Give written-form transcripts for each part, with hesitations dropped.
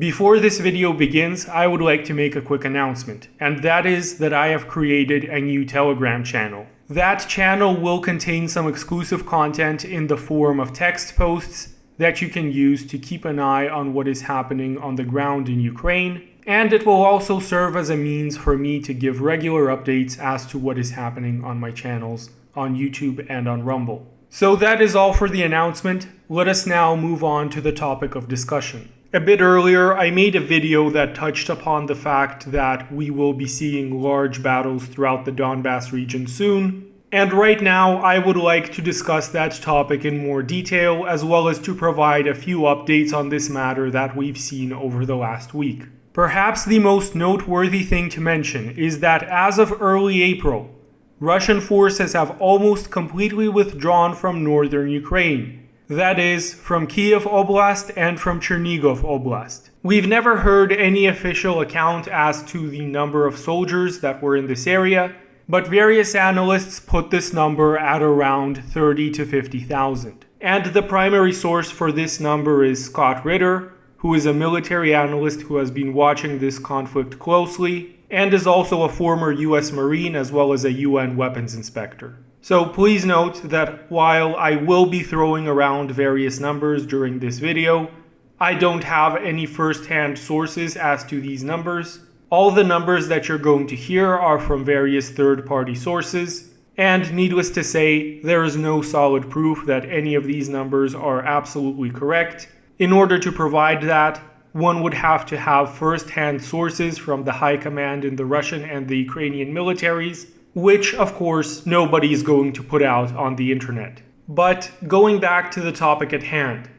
Before this video begins, I would like to make a quick announcement, and that is that I have created a new Telegram channel. That channel will contain some exclusive content in the form of text posts that you can use to keep an eye on what is happening on the ground in Ukraine, and it will also serve as a means for me to give regular updates as to what is happening on my channels on YouTube and on Rumble. So that is all for the announcement. Let us now move on to the topic of discussion. A bit earlier, I made a video that touched upon the fact that we will be seeing large battles throughout the Donbass region soon. And right now, I would like to discuss that topic in more detail, as well as to provide a few updates on this matter that we've seen over the last week. Perhaps the most noteworthy thing to mention is that as of early April, Russian forces have almost completely withdrawn from northern Ukraine. That is, from Kiev Oblast and from Chernigov Oblast. We've never heard any official account as to the number of soldiers that were in this area, but various analysts put this number at around 30 to 50,000. And the primary source for this number is Scott Ritter, who is a military analyst who has been watching this conflict closely, and is also a former US Marine as well as a UN weapons inspector. So please note that while I will be throwing around various numbers during this video, I don't have any first-hand sources as to these numbers. All the numbers that you're going to hear are from various third-party sources, and needless to say, there is no solid proof that any of these numbers are absolutely correct. In order to provide that, one would have to have first-hand sources from the high command in the Russian and the Ukrainian militaries, which, of course, nobody is going to put out on the internet. But going back to the topic at hand,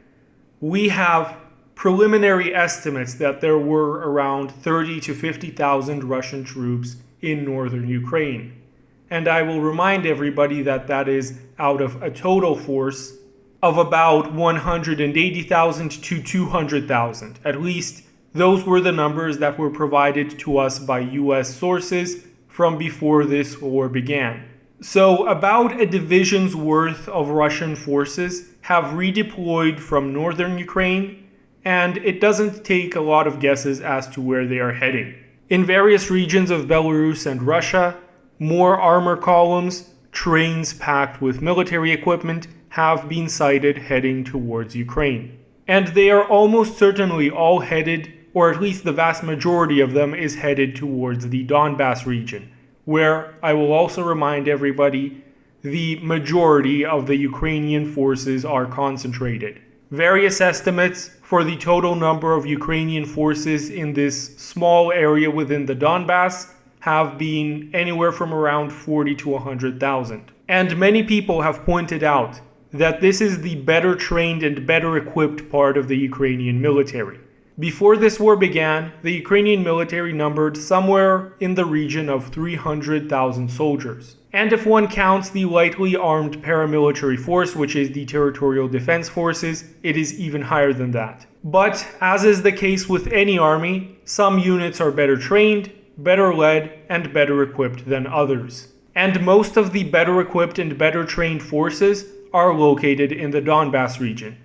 we have preliminary estimates that there were around 30 to 50,000 Russian troops in northern Ukraine. And I will remind everybody that that is out of a total force of about 180,000 to 200,000. At least those were the numbers that were provided to us by US sources from before this war began. So about a division's worth of Russian forces have redeployed from northern Ukraine, and it doesn't take a lot of guesses as to where they are heading. In various regions of Belarus and Russia, more armor columns, trains packed with military equipment have been sighted heading towards Ukraine. And they are almost certainly all headed, or at least the vast majority of them is headed towards the Donbass region, where, I will also remind everybody, the majority of the Ukrainian forces are concentrated. Various estimates for the total number of Ukrainian forces in this small area within the Donbass have been anywhere from around 40 to 100,000. And many people have pointed out that this is the better trained and better equipped part of the Ukrainian military. Before this war began, the Ukrainian military numbered somewhere in the region of 300,000 soldiers. And if one counts the lightly armed paramilitary force, which is the Territorial Defense Forces, it is even higher than that. But, as is the case with any army, some units are better trained, better led, and better equipped than others. And most of the better equipped and better trained forces are located in the Donbass region.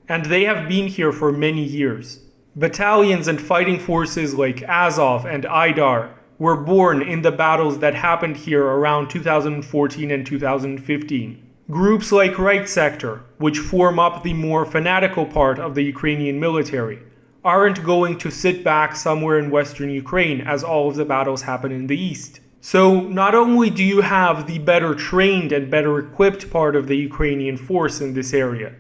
And they have been here for many years. Battalions and fighting forces like Azov and Aidar were born in the battles that happened here around 2014 and 2015. Groups like Right Sector, which form up the more fanatical part of the Ukrainian military, aren't going to sit back somewhere in western Ukraine as all of the battles happen in the east. So not only do you have the better trained and better equipped part of the Ukrainian force in this area,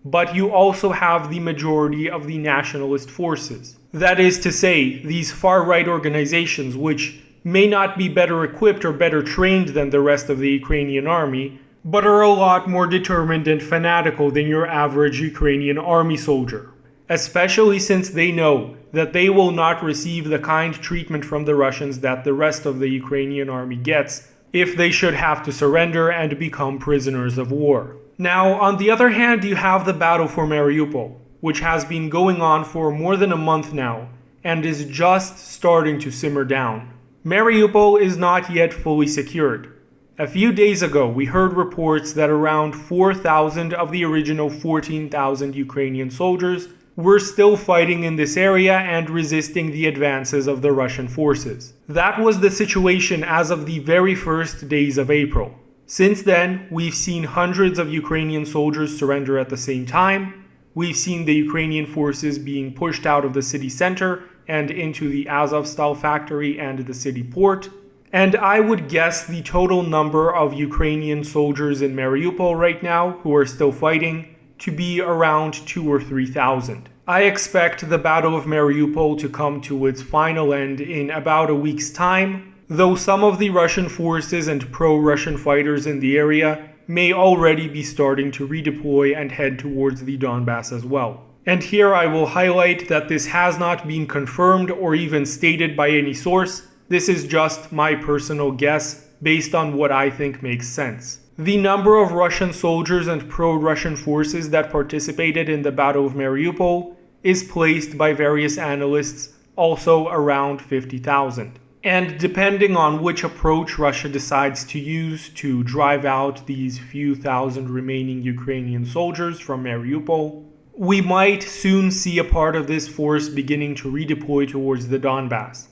but you also have the majority of the nationalist forces. That is to say, these far-right organizations, which may not be better equipped or better trained than the rest of the Ukrainian army, but are a lot more determined and fanatical than your average Ukrainian army soldier. Especially since they know that they will not receive the kind treatment from the Russians that the rest of the Ukrainian army gets if they should have to surrender and become prisoners of war. Now, on the other hand, you have the battle for Mariupol, which has been going on for more than a month now and is just starting to simmer down. Mariupol is not yet fully secured. A few days ago, we heard reports that around 4,000 of the original 14,000 Ukrainian soldiers were still fighting in this area and resisting the advances of the Russian forces. That was the situation as of the very first days of April. Since then, we've seen hundreds of Ukrainian soldiers surrender at the same time. We've seen the Ukrainian forces being pushed out of the city center and into the Azovstal factory and the city port. And I would guess the total number of Ukrainian soldiers in Mariupol right now who are still fighting to be around 2,000 or 3,000. I expect the Battle of Mariupol to come to its final end in about a week's time, though some of the Russian forces and pro-Russian fighters in the area may already be starting to redeploy and head towards the Donbass as well. And here I will highlight that this has not been confirmed or even stated by any source. This is just my personal guess based on what I think makes sense. The number of Russian soldiers and pro-Russian forces that participated in the Battle of Mariupol is placed by various analysts also around 50,000. And depending on which approach Russia decides to use to drive out these few thousand remaining Ukrainian soldiers from Mariupol, we might soon see a part of this force beginning to redeploy towards the Donbass.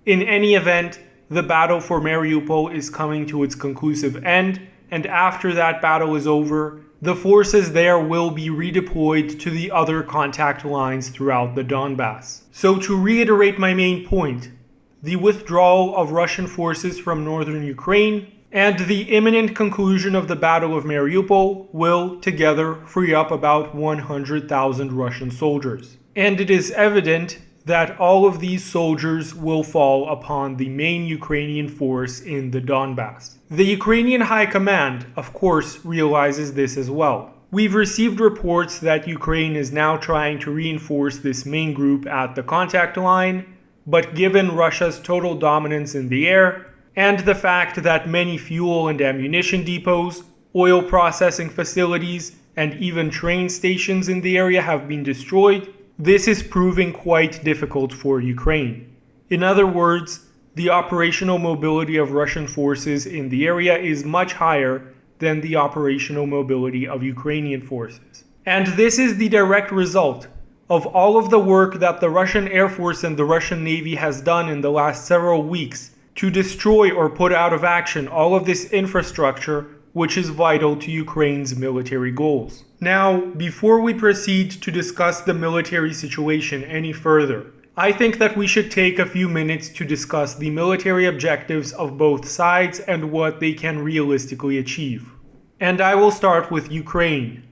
In any event, the battle for Mariupol is coming to its conclusive end, and after that battle is over, the forces there will be redeployed to the other contact lines throughout the Donbass. So to reiterate my main point, the withdrawal of Russian forces from northern Ukraine and the imminent conclusion of the Battle of Mariupol will together free up about 100,000 Russian soldiers. And it is evident that all of these soldiers will fall upon the main Ukrainian force in the Donbass. The Ukrainian High Command, of course, realizes this as well. We've received reports that Ukraine is now trying to reinforce this main group at the contact line, but given Russia's total dominance in the air, and the fact that many fuel and ammunition depots, oil processing facilities, and even train stations in the area have been destroyed, this is proving quite difficult for Ukraine. In other words, the operational mobility of Russian forces in the area is much higher than the operational mobility of Ukrainian forces. And this is the direct result of all of the work that the Russian Air Force and the Russian Navy has done in the last several weeks to destroy or put out of action all of this infrastructure which is vital to Ukraine's military goals. Now, before we proceed to discuss the military situation any further, I think that we should take a few minutes to discuss the military objectives of both sides and what they can realistically achieve. And I will start with Ukraine.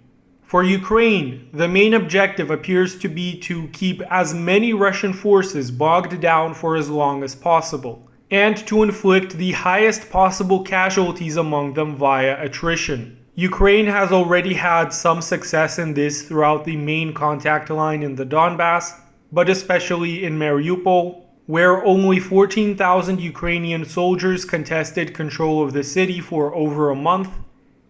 For Ukraine, the main objective appears to be to keep as many Russian forces bogged down for as long as possible, and to inflict the highest possible casualties among them via attrition. Ukraine has already had some success in this throughout the main contact line in the Donbass, but especially in Mariupol, where only 14,000 Ukrainian soldiers contested control of the city for over a month,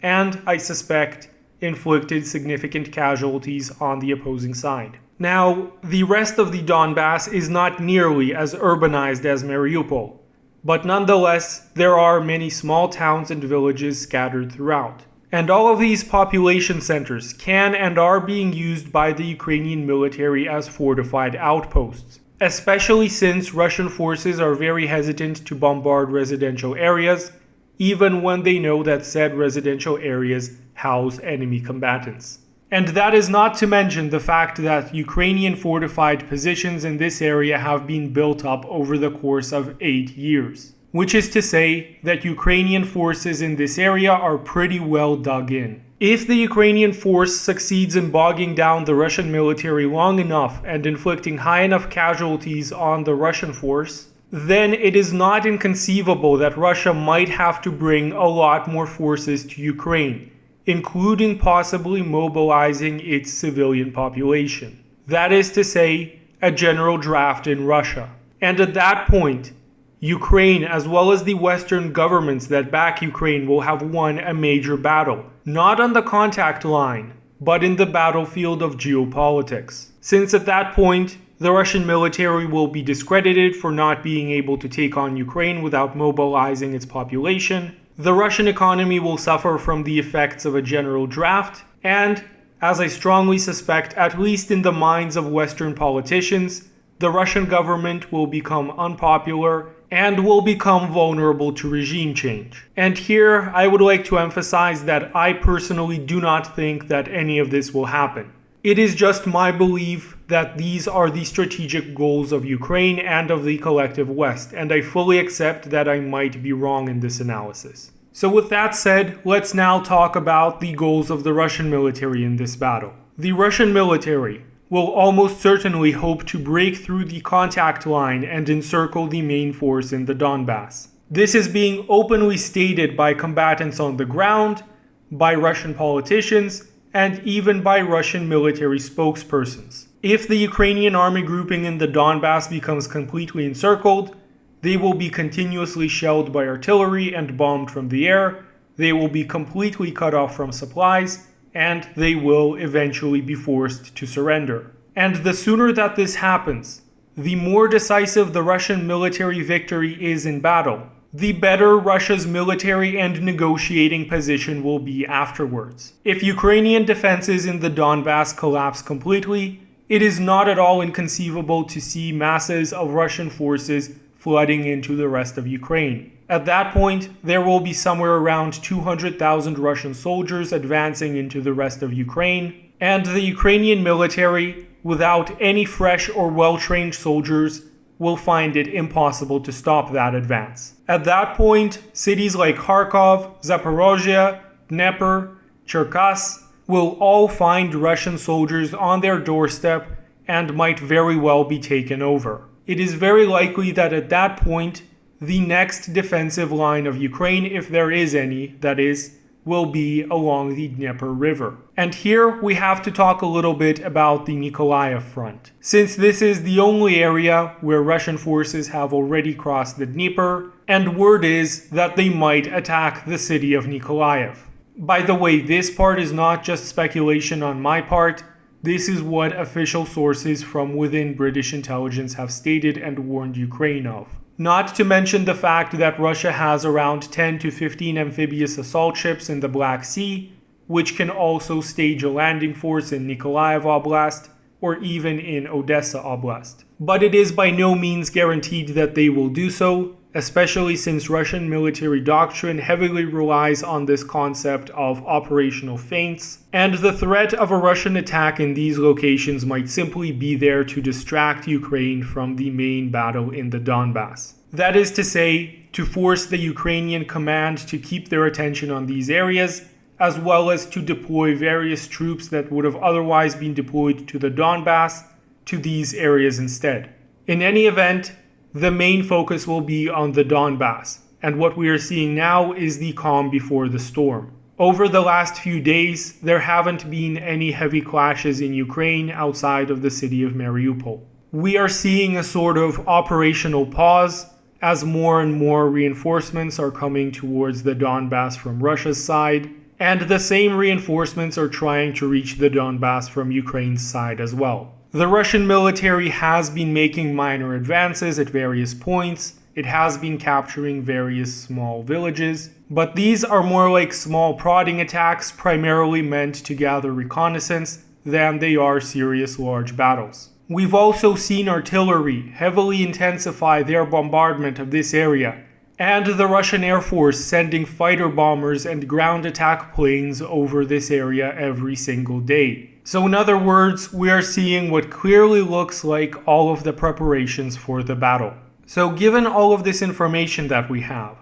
and, I suspect, inflicted significant casualties on the opposing side. Now, the rest of the Donbass is not nearly as urbanized as Mariupol, but nonetheless, there are many small towns and villages scattered throughout. And all of these population centers can and are being used by the Ukrainian military as fortified outposts, especially since Russian forces are very hesitant to bombard residential areas, even when they know that said residential areas house enemy combatants. And that is not to mention the fact that Ukrainian fortified positions in this area have been built up over the course of 8 years. Which is to say that Ukrainian forces in this area are pretty well dug in. If the Ukrainian force succeeds in bogging down the Russian military long enough and inflicting high enough casualties on the Russian force, then it is not inconceivable that Russia might have to bring a lot more forces to Ukraine, including possibly mobilizing its civilian population. That is to say, a general draft in Russia. And at that point, Ukraine, as well as the Western governments that back Ukraine, will have won a major battle, not on the contact line, but in the battlefield of geopolitics. Since at that point, the Russian military will be discredited for not being able to take on Ukraine without mobilizing its population, the Russian economy will suffer from the effects of a general draft, and, as I strongly suspect, at least in the minds of Western politicians, the Russian government will become unpopular and will become vulnerable to regime change. And here, I would like to emphasize that I personally do not think that any of this will happen. It is just my belief that these are the strategic goals of Ukraine and of the collective West, and I fully accept that I might be wrong in this analysis. So with that said, let's now talk about the goals of the Russian military in this battle. The Russian military will almost certainly hope to break through the contact line and encircle the main force in the Donbass. This is being openly stated by combatants on the ground, by Russian politicians, and even by Russian military spokespersons. If the Ukrainian army grouping in the Donbass becomes completely encircled, they will be continuously shelled by artillery and bombed from the air, they will be completely cut off from supplies, and they will eventually be forced to surrender. And the sooner that this happens, the more decisive the Russian military victory is in battle, the better Russia's military and negotiating position will be afterwards. If Ukrainian defenses in the Donbass collapse completely, it is not at all inconceivable to see masses of Russian forces flooding into the rest of Ukraine. At that point, there will be somewhere around 200,000 Russian soldiers advancing into the rest of Ukraine, and the Ukrainian military, without any fresh or well-trained soldiers, will find it impossible to stop that advance. At that point, cities like Kharkov, Zaporozhye, Dnepr, Cherkasy will all find Russian soldiers on their doorstep and might very well be taken over. It is very likely that at that point, the next defensive line of Ukraine, if there is any, that is, will be along the Dnieper River. And here we have to talk a little bit about the Nikolai front. Since this is the only area where Russian forces have already crossed the Dnieper, and word is that they might attack the city of Nikolaev. By the way, this part is not just speculation on my part. This is what official sources from within British intelligence have stated and warned Ukraine of. Not to mention the fact that Russia has around 10 to 15 amphibious assault ships in the Black Sea, which can also stage a landing force in Nikolaev Oblast or even in Odessa Oblast. But it is by no means guaranteed that they will do so, especially since Russian military doctrine heavily relies on this concept of operational feints, and the threat of a Russian attack in these locations might simply be there to distract Ukraine from the main battle in the Donbass. That is to say, to force the Ukrainian command to keep their attention on these areas, as well as to deploy various troops that would have otherwise been deployed to the Donbass to these areas instead. In any event, the main focus will be on the Donbass, and what we are seeing now is the calm before the storm. Over the last few days, there haven't been any heavy clashes in Ukraine outside of the city of Mariupol. We are seeing a sort of operational pause as more and more reinforcements are coming towards the Donbass from Russia's side, and the same reinforcements are trying to reach the Donbass from Ukraine's side as well. The Russian military has been making minor advances at various points. It has been capturing various small villages, but these are more like small prodding attacks primarily meant to gather reconnaissance than they are serious large battles. We've also seen artillery heavily intensify their bombardment of this area, and the Russian Air Force sending fighter bombers and ground attack planes over this area every single day. So in other words, we are seeing what clearly looks like all of the preparations for the battle. So given all of this information that we have,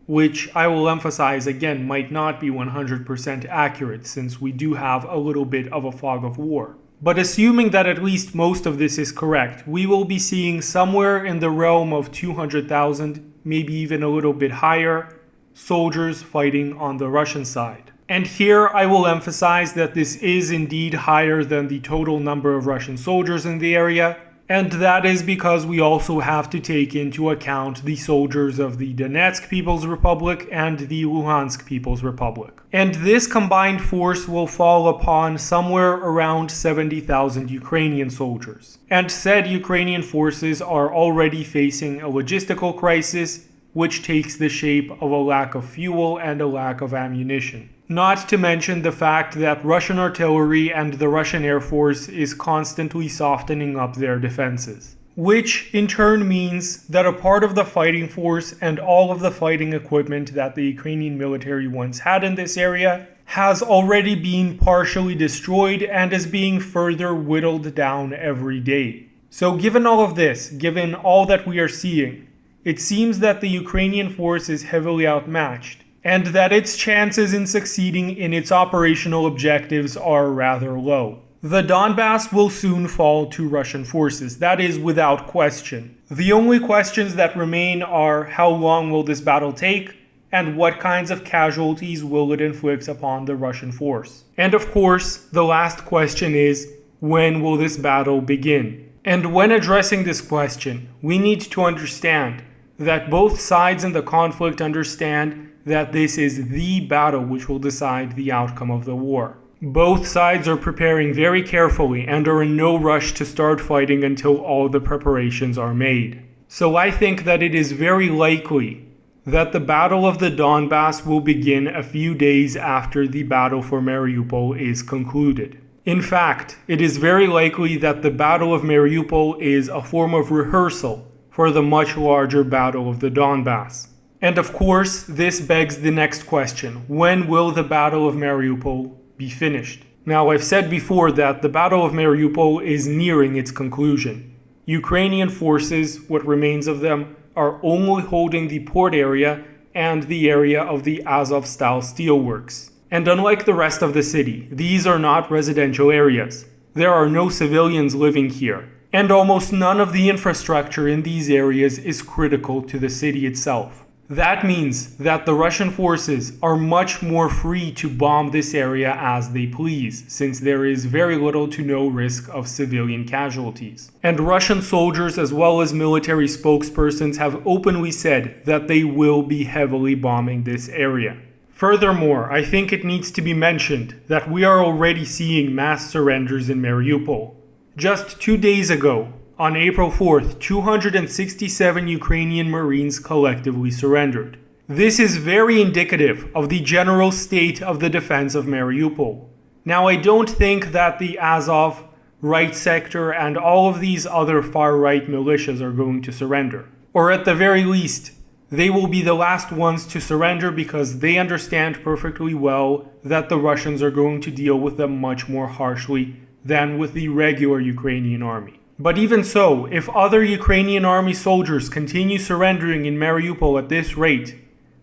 which I will emphasize again might not be 100% accurate since we do have a little bit of a fog of war, but assuming that at least most of this is correct, we will be seeing somewhere in the realm of 200,000, maybe even a little bit higher, soldiers fighting on the Russian side. And here I will emphasize that this is indeed higher than the total number of Russian soldiers in the area, and that is because we also have to take into account the soldiers of the Donetsk People's Republic and the Luhansk People's Republic. And this combined force will fall upon somewhere around 70,000 Ukrainian soldiers. And said Ukrainian forces are already facing a logistical crisis, which takes the shape of a lack of fuel and a lack of ammunition. not to mention the fact that Russian artillery and the Russian Air Force is constantly softening up their defenses. Which in turn means that a part of the fighting force and all of the fighting equipment that the Ukrainian military once had in this area has already been partially destroyed and is being further whittled down every day. So given all of this, given all that we are seeing, it seems that the Ukrainian force is heavily outmatched, and that its chances in succeeding in its operational objectives are rather low. The Donbass will soon fall to Russian forces, that is without question. The only questions that remain are how long will this battle take, and what kinds of casualties will it inflict upon the Russian force. And of course, the last question is, when will this battle begin? And when addressing this question, we need to understand that both sides in the conflict understand that this is the battle which will decide the outcome of the war. Both sides are preparing very carefully and are in no rush to start fighting until all the preparations are made. So I think that it is very likely that the Battle of the Donbass will begin a few days after the battle for Mariupol is concluded. In fact, it is very likely that the Battle of Mariupol is a form of rehearsal for the much larger Battle of the Donbass. And of course, this begs the next question: when will the Battle of Mariupol be finished? Now, I've said before that the Battle of Mariupol is nearing its conclusion. Ukrainian forces, what remains of them, are only holding the port area and the area of the Azovstal steelworks. And unlike the rest of the city, these are not residential areas. There are no civilians living here, and almost none of the infrastructure in these areas is critical to the city itself. That means that the Russian forces are much more free to bomb this area as they please, since there is very little to no risk of civilian casualties. And Russian soldiers as well as military spokespersons have openly said that they will be heavily bombing this area. Furthermore, I think it needs to be mentioned that we are already seeing mass surrenders in Mariupol. Just 2 days ago, on April 4th, 267 Ukrainian Marines collectively surrendered. This is very indicative of the general state of the defense of Mariupol. Now, I don't think that the Azov, right sector, and all of these other far-right militias are going to surrender. Or at the very least, they will be the last ones to surrender because they understand perfectly well that the Russians are going to deal with them much more harshly than with the regular Ukrainian army. But even so, if other Ukrainian army soldiers continue surrendering in Mariupol at this rate,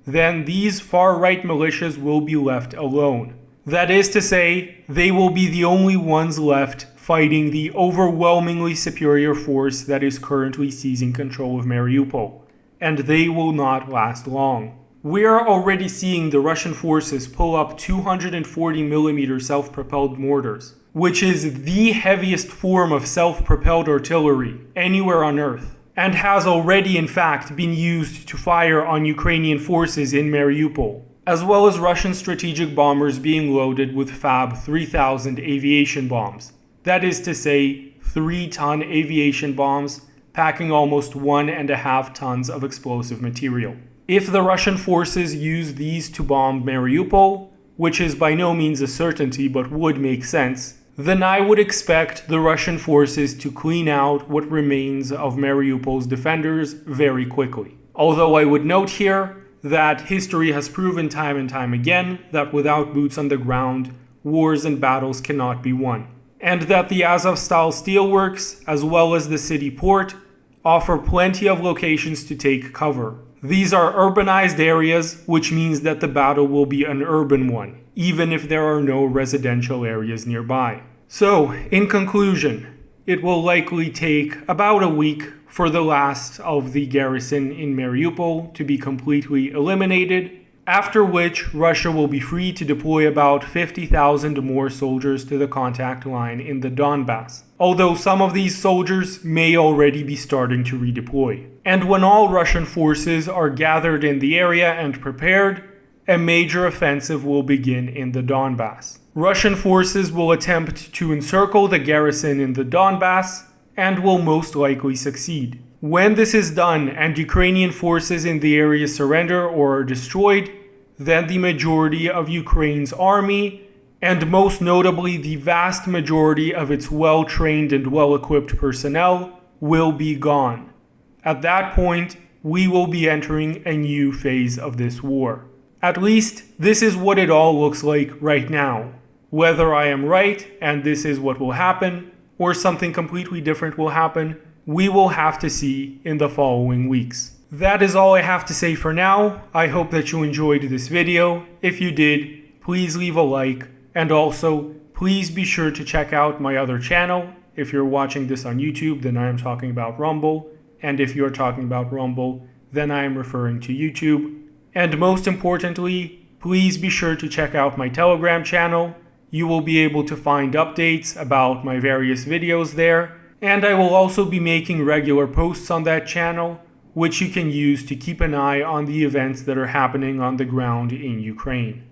then these far-right militias will be left alone. That is to say, they will be the only ones left fighting the overwhelmingly superior force that is currently seizing control of Mariupol, and they will not last long. We are already seeing the Russian forces pull up 240mm self-propelled mortars, which is the heaviest form of self-propelled artillery anywhere on Earth, and has already in fact been used to fire on Ukrainian forces in Mariupol, as well as Russian strategic bombers being loaded with Fab 3000 aviation bombs. That is to say, 3-ton aviation bombs packing almost 1.5 tons of explosive material. If the Russian forces use these to bomb Mariupol, which is by no means a certainty but would make sense, then I would expect the Russian forces to clean out what remains of Mariupol's defenders very quickly. Although I would note here that history has proven time and time again that without boots on the ground, wars and battles cannot be won. And that the Azovstal steelworks, as well as the city port, offer plenty of locations to take cover. These are urbanized areas, which means that the battle will be an urban one, even if there are no residential areas nearby. So, in conclusion, it will likely take about a week for the last of the garrison in Mariupol to be completely eliminated, after which Russia will be free to deploy about 50,000 more soldiers to the contact line in the Donbass, although some of these soldiers may already be starting to redeploy. And when all Russian forces are gathered in the area and prepared, a major offensive will begin in the Donbass. Russian forces will attempt to encircle the garrison in the Donbass and will most likely succeed. When this is done and Ukrainian forces in the area surrender or are destroyed, then the majority of Ukraine's army, and most notably the vast majority of its well-trained and well-equipped personnel, will be gone. At that point, we will be entering a new phase of this war. At least, this is what it all looks like right now. Whether I am right and this is what will happen, or something completely different will happen, we will have to see in the following weeks. That is all I have to say for now. I hope that you enjoyed this video. If you did, please leave a like, and also, please be sure to check out my other channel. If you're watching this on YouTube, then I am talking about Rumble, and if you're talking about Rumble, then I am referring to YouTube. And most importantly, please be sure to check out my Telegram channel. You will be able to find updates about my various videos there, and I will also be making regular posts on that channel, which you can use to keep an eye on the events that are happening on the ground in Ukraine.